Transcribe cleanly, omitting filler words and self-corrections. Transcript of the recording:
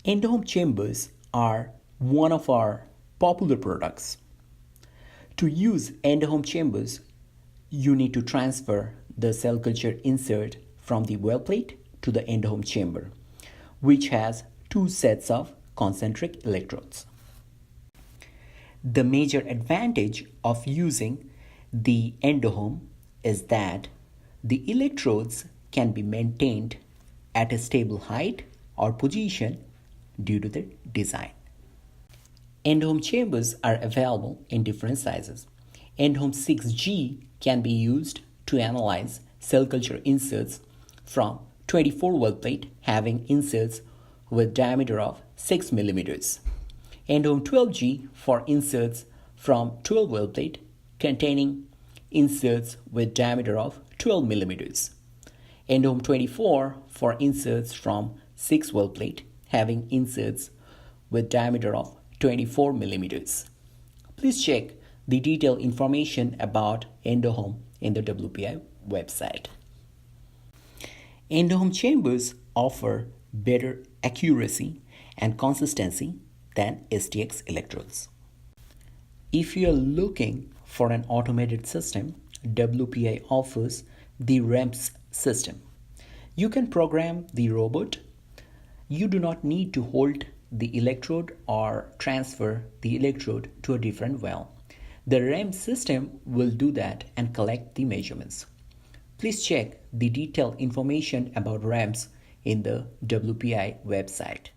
EndOhm chambers are one of our popular products. To use EndOhm chambers, you need to transfer the cell culture insert from the well plate to the EndOhm chamber, which has two sets of concentric electrodes. The major advantage of using the EndOhm is that the electrodes can be maintained at a stable height or position due to their design. EndOhm chambers are available in different sizes. EndOhm 6G can be used to analyze cell culture inserts from 24 well plate having inserts with diameter of 6 mm. EndOhm 12G for inserts from 12 well plate containing inserts with diameter of 12 mm. EndOhm 24 for inserts from 6 well plate having inserts with diameter of 24 mm. Please check the detailed information about EndOhm in the WPI website. EndOhm chambers offer better accuracy and consistency than STX electrodes. If you are looking for an automated system, WPI offers the REMS system. You can program the robot. You do not need to hold the electrode or transfer the electrode to a different well. The REMS system will do that and collect the measurements. Please check the detailed information about REMS in the WPI website.